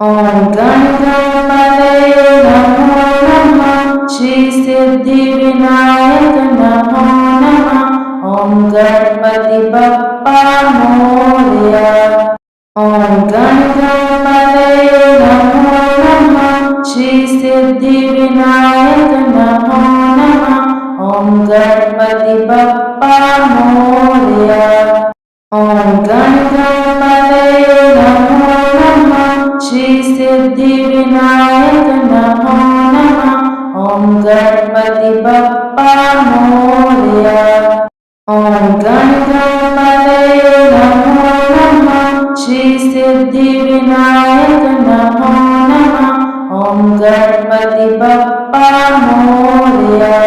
ओम गण गणपतये नमो नमः। श्री सिद्धि विनायक नमो नमः। ओम गणपति बप्पा मोरया। ओम गण गणपतये नमो नमः। श्री सिद्धि विनायक नमो नमः। ओम गणपति बप्पा मोरया। ओम गण गणपतये नमो नमः। श्री सिद्धि विनायक नमो नमः। ओम गणपति बप्पा मोरया। ओम गण गणपतये नमो नमः। श्री सिद्धि विनायक नमो नमः। ओम गणपति बप्पा मोरया।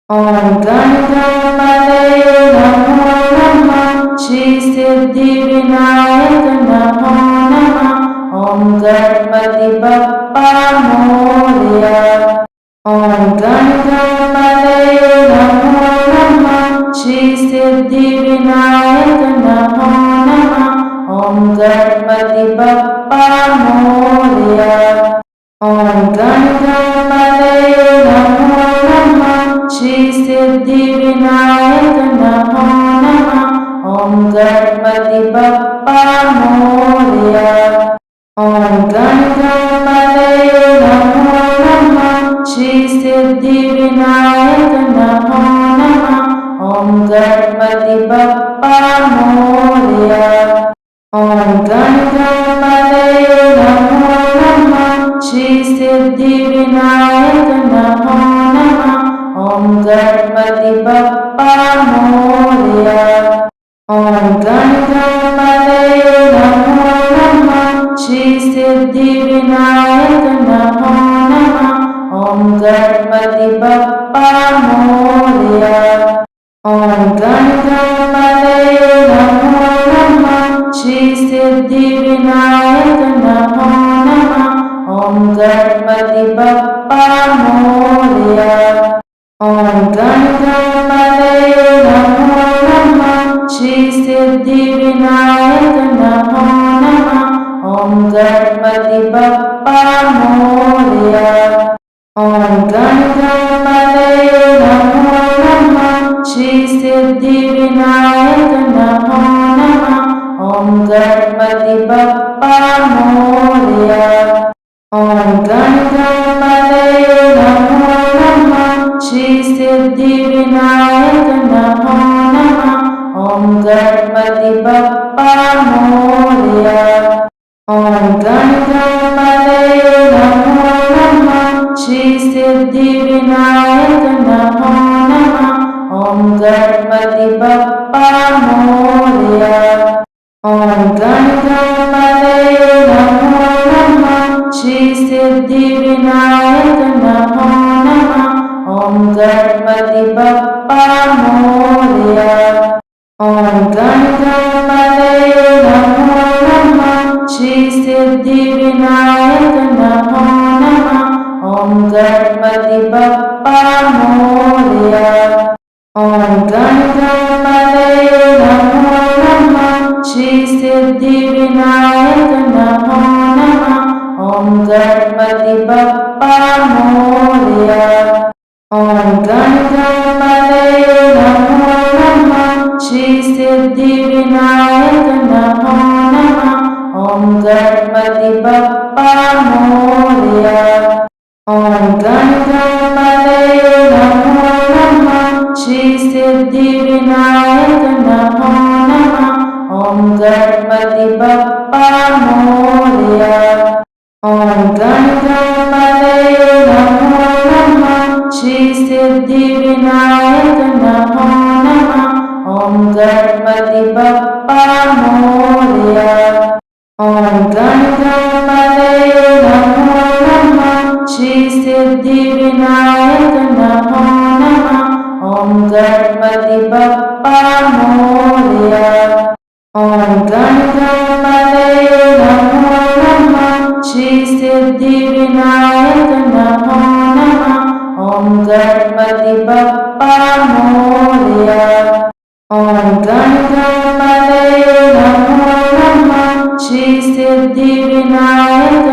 ओम गण गणपतये नमो नमः। श्री सिद्धि विनायक नमो नमः। ओम गणपति बप्पा मोरया। ओम गण गणपतये नमो नमः। श्री सिद्धि विनायक नमो नमः। ओम गणपति बप्पा मोरया। ओम गण गणपतये नमो नमः। श्री सिद्धि विनायक नमो नमः। ओम गणपति बप्पा मोरया। ओम गण गणपतये नमो नमः। श्री सिद्धि विनायक नमो नमः। ओम गणपति बप्पा मोरया। ओम गण गणपतये नमो नमः। श्री सिद्धि विनायक नमो नमः। ओम गणपति बप्पा मोरया। ओम गण गणपतये नमो नमः। श्री सिद्धि विनायक नमो नमः। ओम गणपति बप्पा मोरया। ओम गण गणपतये नमो नमः। श्री सिद्धि विनायक नमो नमः। ओम गणपति बप्पा मोरया। ओम गण गणपतये नमो नमः। श्री सिद्धि विनायक नमो नमः। ओम गणपति बप्पा मोरया। ओम गण गणपतये नमो नमः। श्री सिद्धि विनायक नमो नमः। ओम गणपति बप्पा मोरया। ओम गण गणपतये नमो नमः। श्री सिद्धि विनायक नमो नमः। ओम गणपति बप्पा मोरया। ओम गण गणपतये नमो नमः। श्री सिद्धि विनायक नमो नमः। ओम गणपति बप्पा मोरया। ओम गण गणपतये नमो नमः। श्री सिद्धि विनायक नमो नमः। ओम गणपति बप्पा मोरया। ओम गण गणपतये नमो नमः। श्री सिद्धि विनायक नमो नमः। ओम गणपति बप्पा मोरया। ओम गण गणपतये नमो नमः। श्री सिद्धि विनायक नमो नमः। ओम गणपति बप्पा मोरया। ओम गण गणपतये नमो नमः। श्री सिद्धि विनायक नमो नमः। ओम गणपति बप्पा मोरया। ओम गण गणपतये नमो नमः। श्री सिद्धि विनायक नमो नमः। ओम गणपति बप्पा मोरया। ओम गण गणपतये नमो नमः। श्री सिद्धि विनायक नमो नमः। ओम गणपति बप्पा मोरया। ओम गण गणपतये नमो नमः। श्री सिद्धि विनायक नमो नमः। ओम गणपति बप्पा मोरया। ओम गण गणपतये नमो नमः। श्री सिद्धि विनायक नमो नमः। ओम गणपति बप्पा मोरया। ओम गण गणपतये नमो नमः। श्री सिद्धि विनायक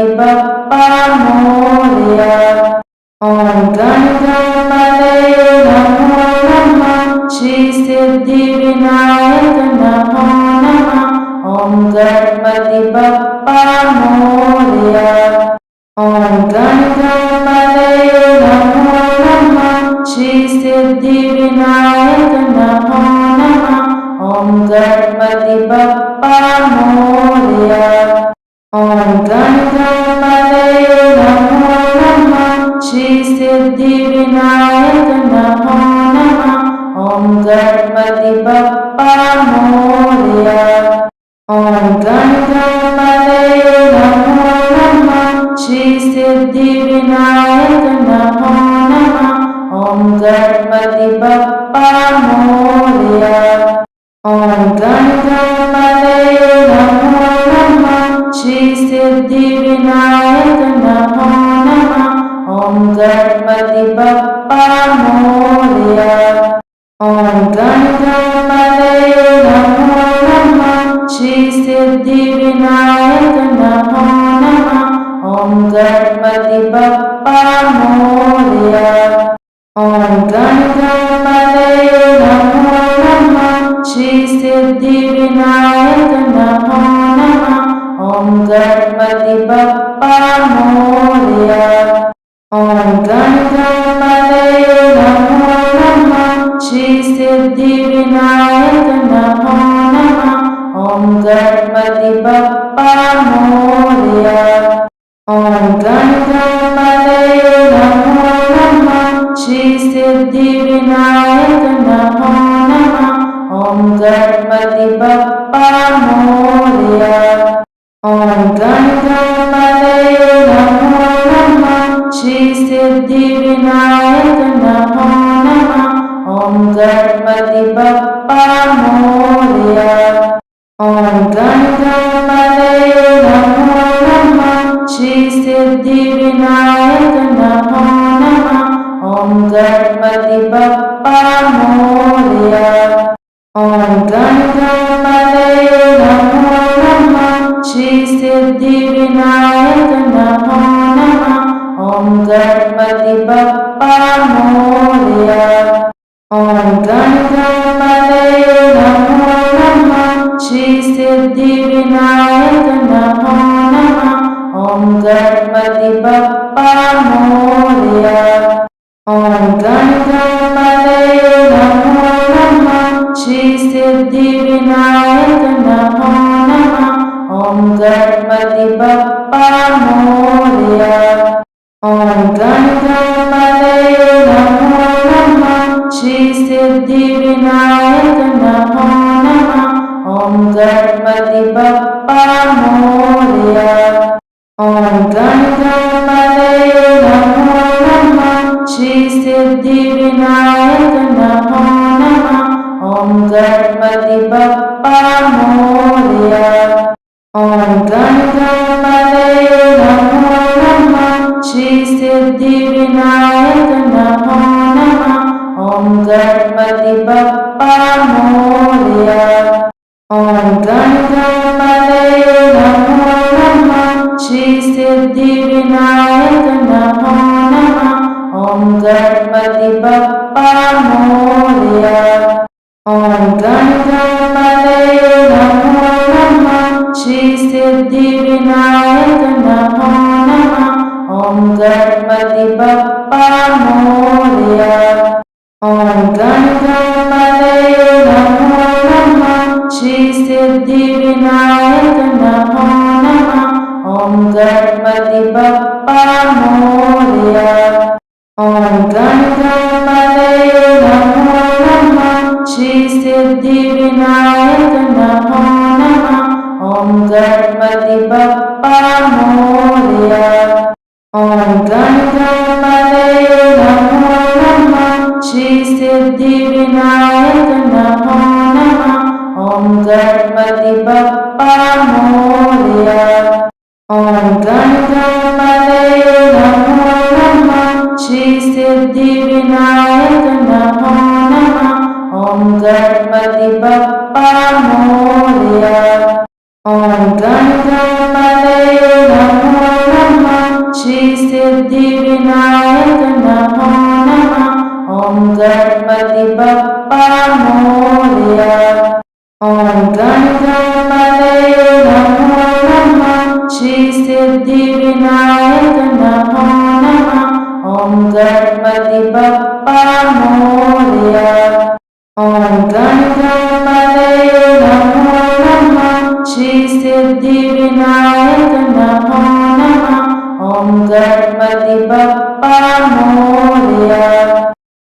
गणपति बप्पा मोरया। ओम गण गणपतये नमो नमः। श्री सिद्धि विनायक नमो नमः। ओम गणपति बप्पा मोरया। ओम गण गणपतये नमो नमः। श्री सिद्धि विनायक नमो नमः। ओम गणपति बप्पा मोरया। ओम गण गणपतये नमो नमः। श्री सिद्धि विनायक नमो नमः। ओम गणपति बप्पा मोरया। ओम गण गणपतये नमो नमः। श्री सिद्धि विनायक नमो नमः। ओम गणपति बप्पा मोरया। ओम गण गणपतये नमो नमः। श्री सिद्धि विनायक नमो नमः। ओम गणपति बप्पा मोरया। ओम गण गणपतये नमो नमः। श्री सिद्धि विनायक नमो नमः। ओम गणपति बप्पा मोरया। ओम गण गणपतये नमो नमः। श्री सिद्धि विनायक नमो नमः। ओम गणपति बप्पा मोरया। ओम गण गणपतये नमो नमः। श्री सिद्धि विनायक नमो नमः। ओम गणपति बप्पा मोरया। ओम गण गणपतये नमो नमः। श्री सिद्धि विनायक नमो नमः। ओम गणपति बप्पा मोरया। ओम गण गणपतये नमो नमः। श्री सिद्धि विनायक नमो नमः। ओम गणपति बप्पा मोरया। ओम गण गणपतये नमो नमः। श्री सिद्धि विनायक नमो नमः। ओम गणपति बप्पा मोरया। ओम गण गणपतये नमो नमः। श्री सिद्धि विनायक नमो नमः। ओम गणपति बप्पा मोरया। ओम गण गणपतये नमो नमः। श्री सिद्धि विनायक नमो नमः। ओम गणपति बप्पा मोरया। ओम गण गणपतये नमो नमः। श्री सिद्धि विनायक नमो नमः। ओम गणपति बप्पा मोरया। ओम गण गणपतये नमो नमः। श्री सिद्धि विनायक नमो नमः। ओम गणपति बप्पा मोरया। ओम गण गणपतये नमो नमः। श्री सिद्धि विनायक नमो नमः। ओम गणपति बप्पा मोरया। ओम गण गणपतये नमो नमः। श्री सिद्धि विनायक नमो नमः। ओम गणपति बप्पा मोरया। ओम गण गणपतये नमो नमः। श्री सिद्धि विनायक नमो नमः। ओम गणपति बप्पा मोरया। ओम गण गणपतये नमो नमः। श्री सिद्धि विनायक नमो नमः। ओम गणपति बप्पा मोरया। ओम गण गणपतये नमो नमः। श्री सिद्धि विनायक नमो नमः। ओम गणपति बप्पा मोरया। ओम गण गणपतये नमो नमः। श्री सिद्धि विनायक नमो नमः। ओम गणपति बप्पा मोरया। ओम गण गणपतये नमो नमः। श्री सिद्धि विनायक नमो नमः। ओम गणपति बप्पा मोरया। ओम गण गणपतये नमो नमः। श्री सिद्धि विनायक नमो नमः। ओम गणपति बप्पा मोरया। ओम गण गणपतये नमो श्री सिद्धिविनायक नमो नमः। ओम गणपति बप्पा मोरया। ओम गण गणपतये नमो नमः। श्री सिद्धिविनायक नमो नमः। ओम गणपति बप्पा मोरया। ओम गण गणपतये नमो नमः। श्री सिद्धिविनायक नमो नमः। ओम गणपति बप्पा मोरया।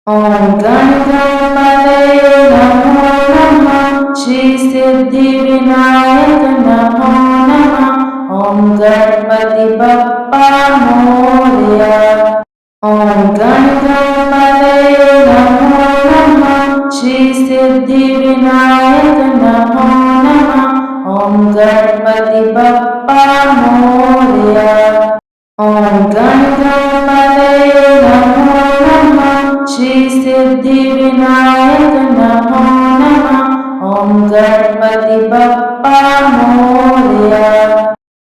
ओम गण गणपतये नमो नमः। श्री सिद्धिविनायक नमो नमः। ओम गणपति बप्पा मोरया। ओम गण गणपतये नमो नमः। श्री सिद्धिविनायक नमो नमः। ओम गणपति बप्पा मोरया। ओम गण गणपतये नमो नमः। श्री सिद्धिविनायक नमो नमः। ओम गणपति बप्पा मोरया।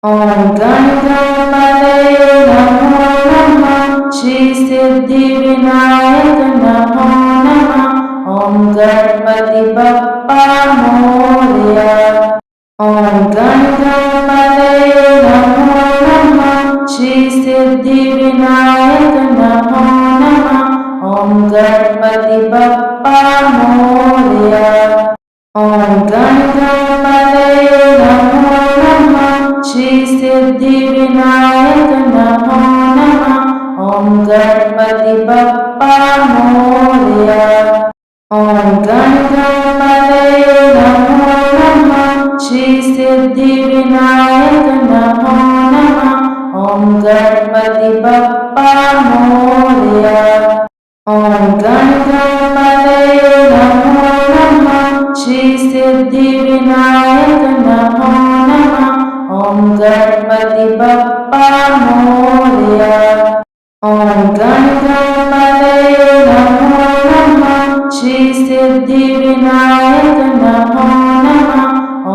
ओम गण गणपतये नमो नमः। श्री सिद्धिविनायक नमो नमः। ओम गणपति बप्पा मोरया। ओम गण गणपतये नमो नमः। श्री सिद्धिविनायक नमो नमः। ओम गणपति बप्पा मोरया। ओम गण गणपतये नमो नमः। श्री सिद्धिविनायक नमो नमः। ओम गणपति बप्पा मोरया। ओम गण गणपतये नमो नमः। श्री सिद्धिविनायक नमो नमः। ओम गणपति बप्पा मोरया। ओम गण गणपतये नमो नमः। श्री सिद्धिविनायक नमो नमः। ओम गणपति बप्पा मोरया। ओम गण गणपतये नमो नमः। श्री सिद्धिविनायक नमो नमः।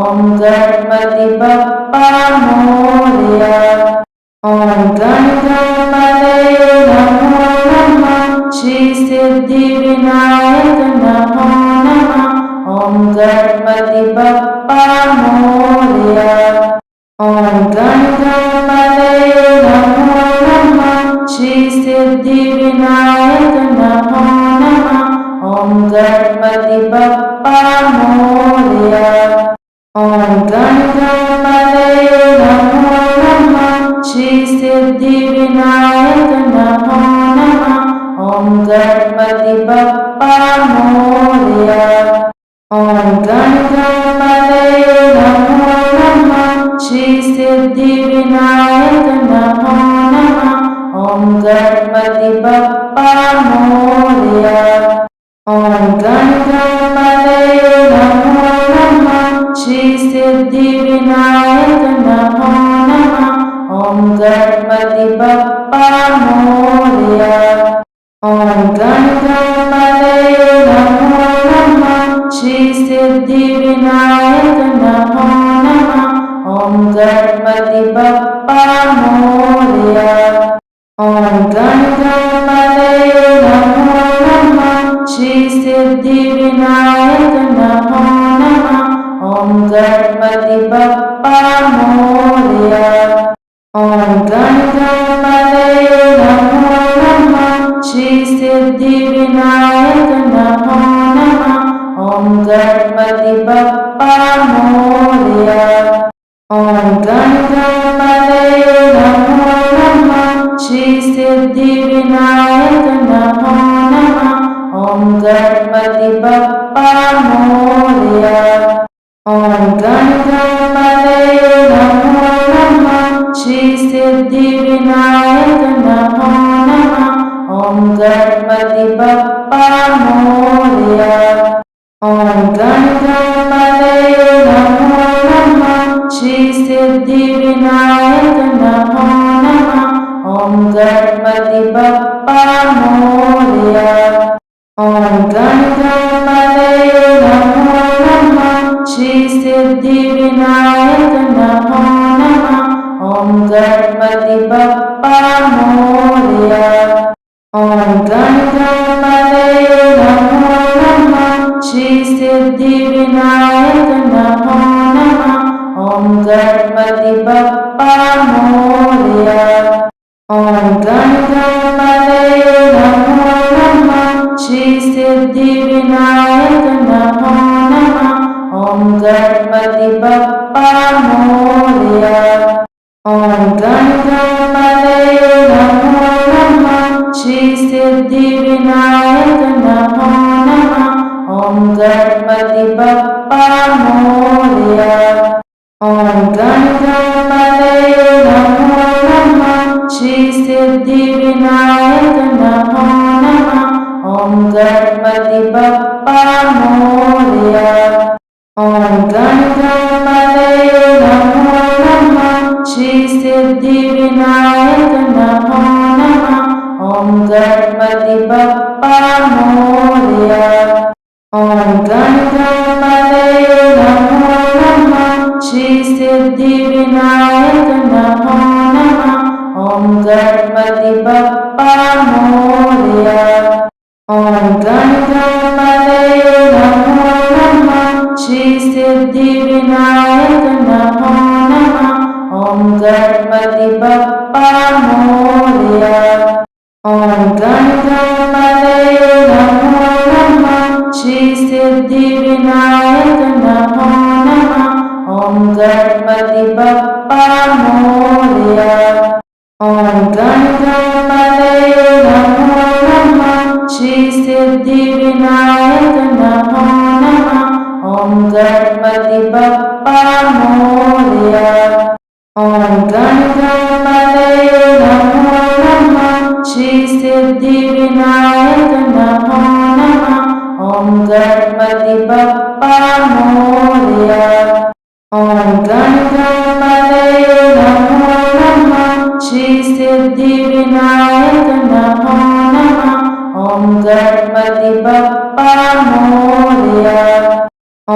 ओम गणपति बप्पा मोरया। ओम गण गणपतये नमो नमः। श्री सिद्धिविनायक नमो नमः। ओम गणपति बप्पा मोरया। ओम गण गणपतये नमो नमः। श्री सिद्धिविनायक नमो नमः। ओम गणपति बप्पा मोरया। ओम गण गणपतये नमो नमः। श्री सिद्धिविनायक नमो नमः। ओम गणपति बप्पा मोरया। ओम गण गणपतये नमो नमः। श्री सिद्धिविनायक नमो नमः। ओम गणपति बप्पा मोरया। ओम गण गणपतये नमो नमः। श्री सिद्धिविनायक नमो नमः। ओम गणपति बप्पा मोरया। ओम गण गणपतये नमो नमः। श्री सिद्धिविनायक नमो नमः। ओम गणपति बप्पा मोरया। ओम गण गणपतये नमो नमः। श्री सिद्धिविनायक नमो नमः। ओम गणपति बप्पा मोरया। ओम गण गणपतये नमो नमः। श्री सिद्धिविनायक नमो नमः। ओम गणपति बप्पा मोरया। ओम गण गणपतये नमो नमः। श्री सिद्धिविनायक नमो नमः। ओम गणपति बप्पा मोरया। ओम गण गणपतये नमो नमः। श्री सिद्धिविनायक नमो नमः। ओम गणपति बप्पा मोरया। ओम गण गणपतये नमो नमः। श्री सिद्धिविनायक नमो नमः। ओम गणपति बप्पा मोरया। ओम गण गणपतये नमो नमः। श्री सिद्धिविनायक नमो नमः। ओम गणपति बप्पा ॐ गण गणपतये नमो नमः। श्री सिद्धिविनायक नमो नमः। ॐ गणपति बप्पा मोरया। ॐ गण गणपतये नमो नमः। श्री सिद्धिविनायक नमो नमः। ॐ गणपति बप्पा मोरया। ॐ गण गणपतये नमो नमः। श्री सिद्धिविनायक नमो नमः। ॐ गणपति बप्पा मोरया। ॐ गण गणपतये नमो नमः। श्री सिद्धिविनायक नमो नमः। ॐ गणपति बप्पा मोरया। ॐ गण गणपतये नमो नमः। श्री सिद्धिविनायक नमो नमः। ॐ गणपति बप्पा मोरया। ॐ गण गणपतये नमो नमः। श्री सिद्धिविनायक नमो नमः। ॐ गणपति बप्पा मोरया। ॐ गण गणपतये नमो नमः। श्री सिद्धिविनायक नमो नमः। ॐ गणपति बप्पा मोरया। ॐ गण गणपतये नमो नमः। श्री सिद्धिविनायक नमो नमः। ॐ गणपति बप्पा मोरया। ॐ गण गणपतये नमो नमः। श्री सिद्धिविनायक नमो नमः। ॐ गणपति बप्पा मोरया। ॐ गण गणपतये नमो नमः। श्री सिद्धिविनायक नमो नमः। ॐ गणपति बप्पा मोरया। ॐ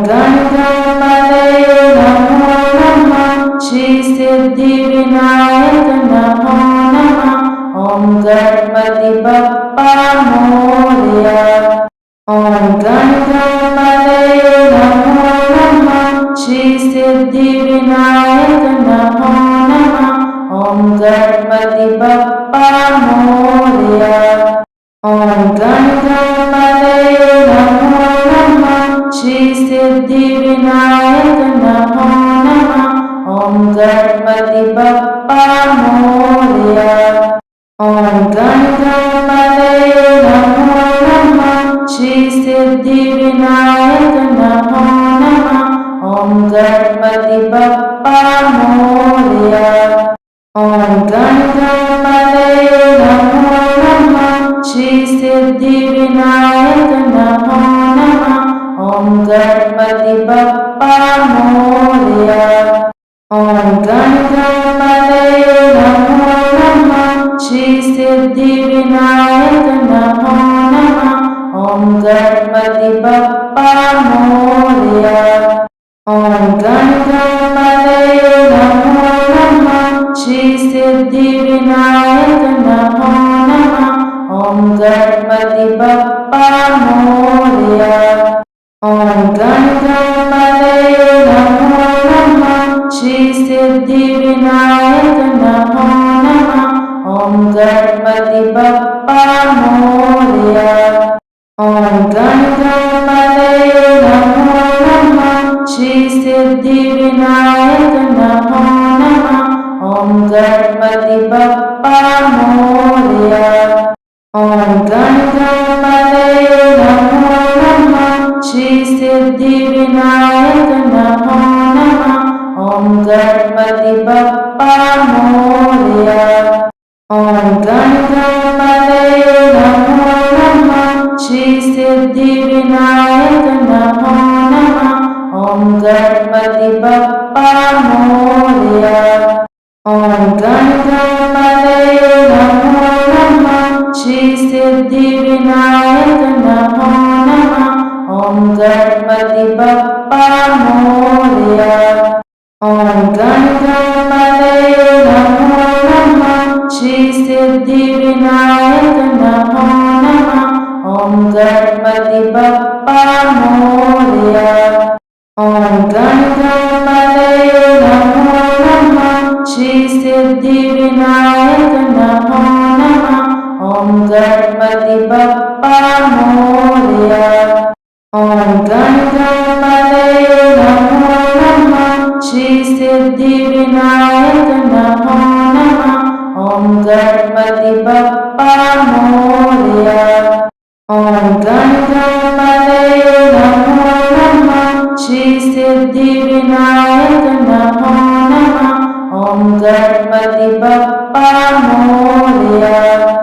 गण गणपतये नमो नमः। श्री सिद्धिविनायक नमो नमः। ॐ गणपति बप्पा मोरया। ॐ गण गणपतये नमो नमः। श्री सिद्धिविनायक नमो नमः। ॐ गणपति बप्पा मोरया। ॐ गण गणपतये नमो नमः। श्री सिद्धिविनायक नमो नमः। ॐ गणपति बप्पा मोरया। ॐ गण गणपतये नमो नमः। श्री सिद्धिविनायक नमो नमः। ॐ गणपति बप्पा मोरया। ॐ गण गणपतये नमो नमः। श्री सिद्धिविनायक नमो नमः। ॐ गणपति बप्पा मोरया। ॐ गण गणपतये नमो नमः। श्री सिद्धिविनायक नमो नमः। ॐ गणपति बप्पा मोरया। ॐ गण गणपतये नमो नमः। श्री सिद्धिविनायक नमो नमः। ॐ गणपति बप्पा मोरया। ॐ गण गणपतये नमो नमः। श्री सिद्धिविनायक नमो नमः। ॐ गणपति बप्पा मोरया। ॐ गण गणपतये नमो नमः। श्री सिद्धिविनायक नमो नमः। ॐ गणपति बप्पा मोरया। ॐ गण गणपतये नमो नमः। श्री सिद्धिविनायक नमो नमः। ॐ गणपति बप्पा मोरया। ॐ गण गणपतये नमो नमः। श्री सिद्धिविनायक नमो नमः। ॐ गणपति बप्पा मोरया। ॐ गण गणपतये नमो नमः। श्री सिद्धिविनायक नमो नमः। ॐ गणपति बप्पा मोरया। ॐ गण गणपतये नमो नमः। श्री सिद्धिविनायक नमो नमः। ॐ गणपति बप्पा मोरया। ॐ गण गणपतये नमो नमः। श्री सिद्धि विनायक नमो नमः। ओम गणपति बप्पा मोरया। ओम गण गणपतये नमो नमः। श्री सिद्धि विनायक नमो नमः। ओम गणपति बप्पा मोरया। ओम गण गणपतये नमो नमः। श्री सिद्धि विनायक नमो नमः। ओम गणपति बप्पा मोरया।